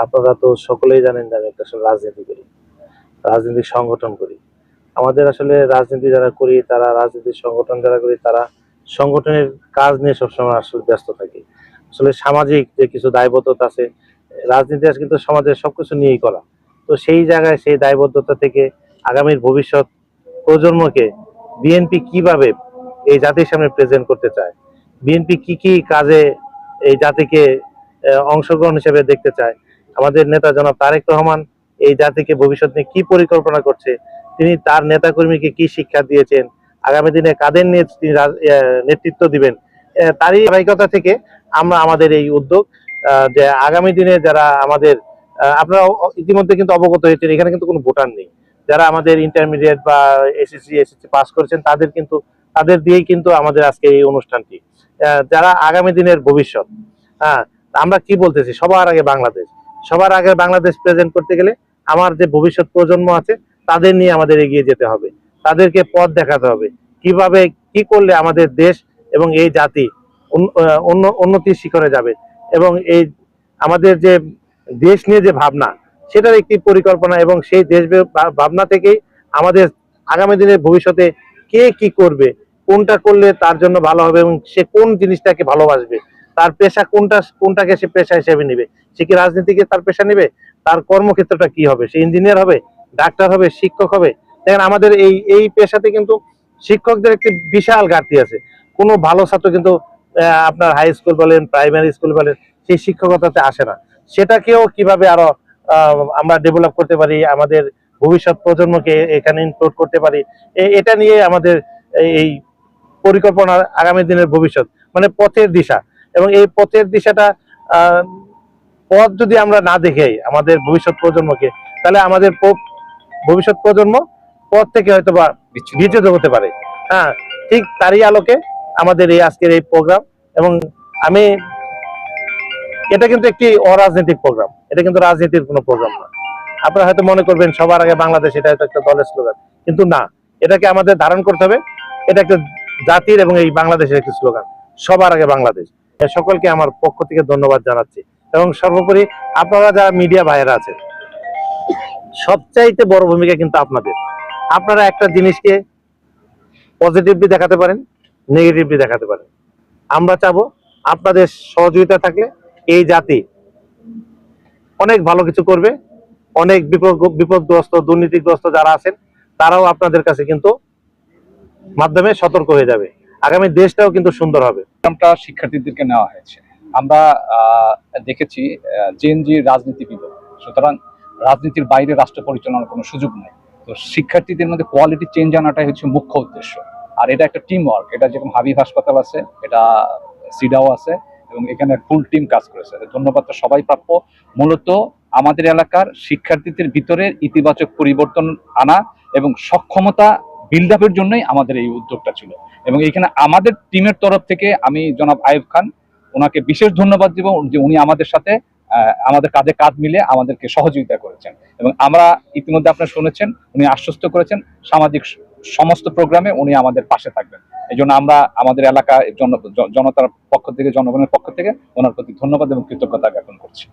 আপনারা তো সকলেই জানেন যে আমি একটা আসলে রাজনীতি করি, রাজনৈতিক সংগঠন করি। আমাদের আসলে রাজনীতি যারা করি, তারা রাজনীতির সংগঠন যারা করি, তারা সংগঠনের কাজ নিয়ে সবসময় আসলে ব্যস্ত থাকি। আসলে সামাজিক যে কিছু দায়বদ্ধতা আছে, রাজনীতি আজ কিন্তু সমাজের সবকিছু নিয়েই করা। তো সেই জায়গায় সেই দায়বদ্ধতা থেকে আগামীর ভবিষ্যৎ প্রজন্মকে বিএনপি কিভাবে এই জাতির সামনে প্রেজেন্ট করতে চায়, বিএনপি কি কি কাজে এই জাতিকে অংশগ্রহণ হিসেবে দেখতে চায়, আমাদের নেতা জনাব তারেক রহমান এই জাতিকে ভবিষ্যৎ নিয়ে কি পরিকল্পনা করছে, তিনি তার নেতাকর্মীকে কি শিক্ষা দিয়েছেন, আগামী দিনে কাদের নিয়ে তিনি নেতৃত্ব দিবেন, তারই ধারাবাহিকতা থেকে আমরা আমাদের এই উদ্যোগ যে আগামী দিনে যারা আমাদের আপনারা ইতিমধ্যে কিন্তু অবগত হয়েছেন, এখানে কিন্তু কোনো ভোটার নেই। যারা আমাদের ইন্টারমিডিয়েট বা এসএসসি পাস করেছেন তাদের দিয়েই কিন্তু আমাদের আজকে এই অনুষ্ঠানটি। যারা আগামী দিনের ভবিষ্যৎ, হ্যাঁ, আমরা কি বলতেছি, সবার আগে বাংলাদেশ প্রেজেন্ট করতে গেলে আমার যে ভবিষ্যৎ প্রজন্ম আছে তাদের নিয়ে আমাদের এগিয়ে যেতে হবে, তাদেরকে পথ দেখাতে হবে কিভাবে কি করলে আমাদের দেশ এবং এই জাতি উন্নতির শিখরে যাবে, এবং এই আমাদের যে দেশ নিয়ে যে ভাবনা, সেটার একটি পরিকল্পনা, এবং সেই দেশ ভাবনা থেকেই আমাদের আগামী দিনের ভবিষ্যতে কে কি করবে, কোনটা করলে তার জন্য ভালো হবে, এবং সে কোন জিনিসটাকে ভালোবাসবে, তার পেশা কোনটাকে সে পেশা হিসেবে নিবে, সে কি রাজনীতিকে তার পেশা নিবে, তার কর্মক্ষেত্রটা কি হবে, সে ইঞ্জিনিয়ার হবে, ডাক্তার হবে, শিক্ষক হবে। দেখেন আমাদের এই এই পেশাতে কিন্তু শিক্ষকদের একটি বিশাল ঘাটতি আছে। কোনো ভালো ছাত্র কিন্তু আপনার হাই স্কুল বলেন, প্রাইমারি স্কুল বলেন, সেই শিক্ষকতাতে আসে না। সেটাকেও কিভাবে আরো আমরা ডেভেলপ করতে পারি, আমাদের ভবিষ্যৎ প্রজন্মকে এখানে ইনক্লুড করতে পারি, এটা নিয়ে আমাদের এই পরিকল্পনা, আগামী দিনের ভবিষ্যৎ মানে পথের দিশা। এবং এই পথের দিশাটা পথ যদি আমরা না দেখাই আমাদের ভবিষ্যৎ প্রজন্মকে, তাহলে আমাদের ভবিষ্যৎ প্রজন্ম পথ থেকে হয়তো বা বিচ্যুত হতে পারে। হ্যাঁ, ঠিক তারই আলোকে আমাদের এই আজকের এই প্রোগ্রাম। এবং আমি, এটা কিন্তু একটি অরাজনৈতিক প্রোগ্রাম, এটা কিন্তু রাজনীতির কোনো প্রোগ্রাম না। আপনারা হয়তো মনে করবেন সবার আগে বাংলাদেশ, এটা হয়তো একটা দলের স্লোগান, কিন্তু না, এটাকে আমাদের ধারণ করতে হবে। এটা একটা জাতির এবং এই বাংলাদেশের একটি স্লোগান, সবার আগে বাংলাদেশ। সকলকে আমার পক্ষ থেকে ধন্যবাদ জানাচ্ছি। এবং সর্বোপরি আপনারা যারা মিডিয়া ভাইয়েরা আছেন, সবচাইতে বড় ভূমিকা কিন্তু আপনাদের। আপনারা একটা জিনিসকে পজিটিভলি দেখাতে পারেন, নেগেটিভলি দেখাতে পারেন। আমরা চাবো আপনাদের সহযোগিতা থাকলে এই জাতি অনেক ভালো কিছু করবে। অনেক বিপদগ্রস্ত, দুর্নীতিগ্রস্ত যারা আছেন, তারাও আপনাদের কাছে কিন্তু মাধ্যমে সতর্ক হয়ে যাবে। আগামী দেশটাও কিন্তু সুন্দর হবে। শিক্ষার্থীদেরকে নেওয়া হয়েছে, আমরা দেখেছি জেএনজি রাজনীতিবিদ, সুতরাং রাজনীতির বাইরে রাষ্ট্র পরিচালনার কোনো সুযোগ নেই। তো শিক্ষার্থীদের মধ্যে কোয়ালিটি চেঞ্জ আনাটাই হচ্ছে মুখ্য উদ্দেশ্য। আর এটা একটা টিম ওয়ার্ক, এটা যেরকম হাবিব হাসপাতাল আছে, এটা সিডাও আছে, এবং এখানে ফুল টিম কাজ করেছে। ধন্যবাদটা সবাই প্রাপ্য। মূলত আমাদের এলাকার শিক্ষার্থীদের ভিতরে ইতিবাচক পরিবর্তন আনা এবং সক্ষমতা বিল্ড আপের জন্যই আমাদের এই উদ্যোগটা ছিল। এবং এখানে আমাদের টিমের তরফ থেকে আমি জনাব আইয়ুব খান, ওনাকে বিশেষ ধন্যবাদ দিব যে উনি আমাদের সাথে আমাদের কাঁধে কাঁধ মিলে আমাদেরকে সহযোগিতা করেছেন। এবং আমরা ইতিমধ্যে আপনারা শুনেছেন, উনি আশ্বস্ত করেছেন সামাজিক সমস্ত প্রোগ্রামে উনি আমাদের পাশে থাকবেন। এই জন্য আমরা আমাদের এলাকা জনতার পক্ষ থেকে, জনগণের পক্ষ থেকে ওনার প্রতি ধন্যবাদ এবং কৃতজ্ঞতা জ্ঞাপন করছি।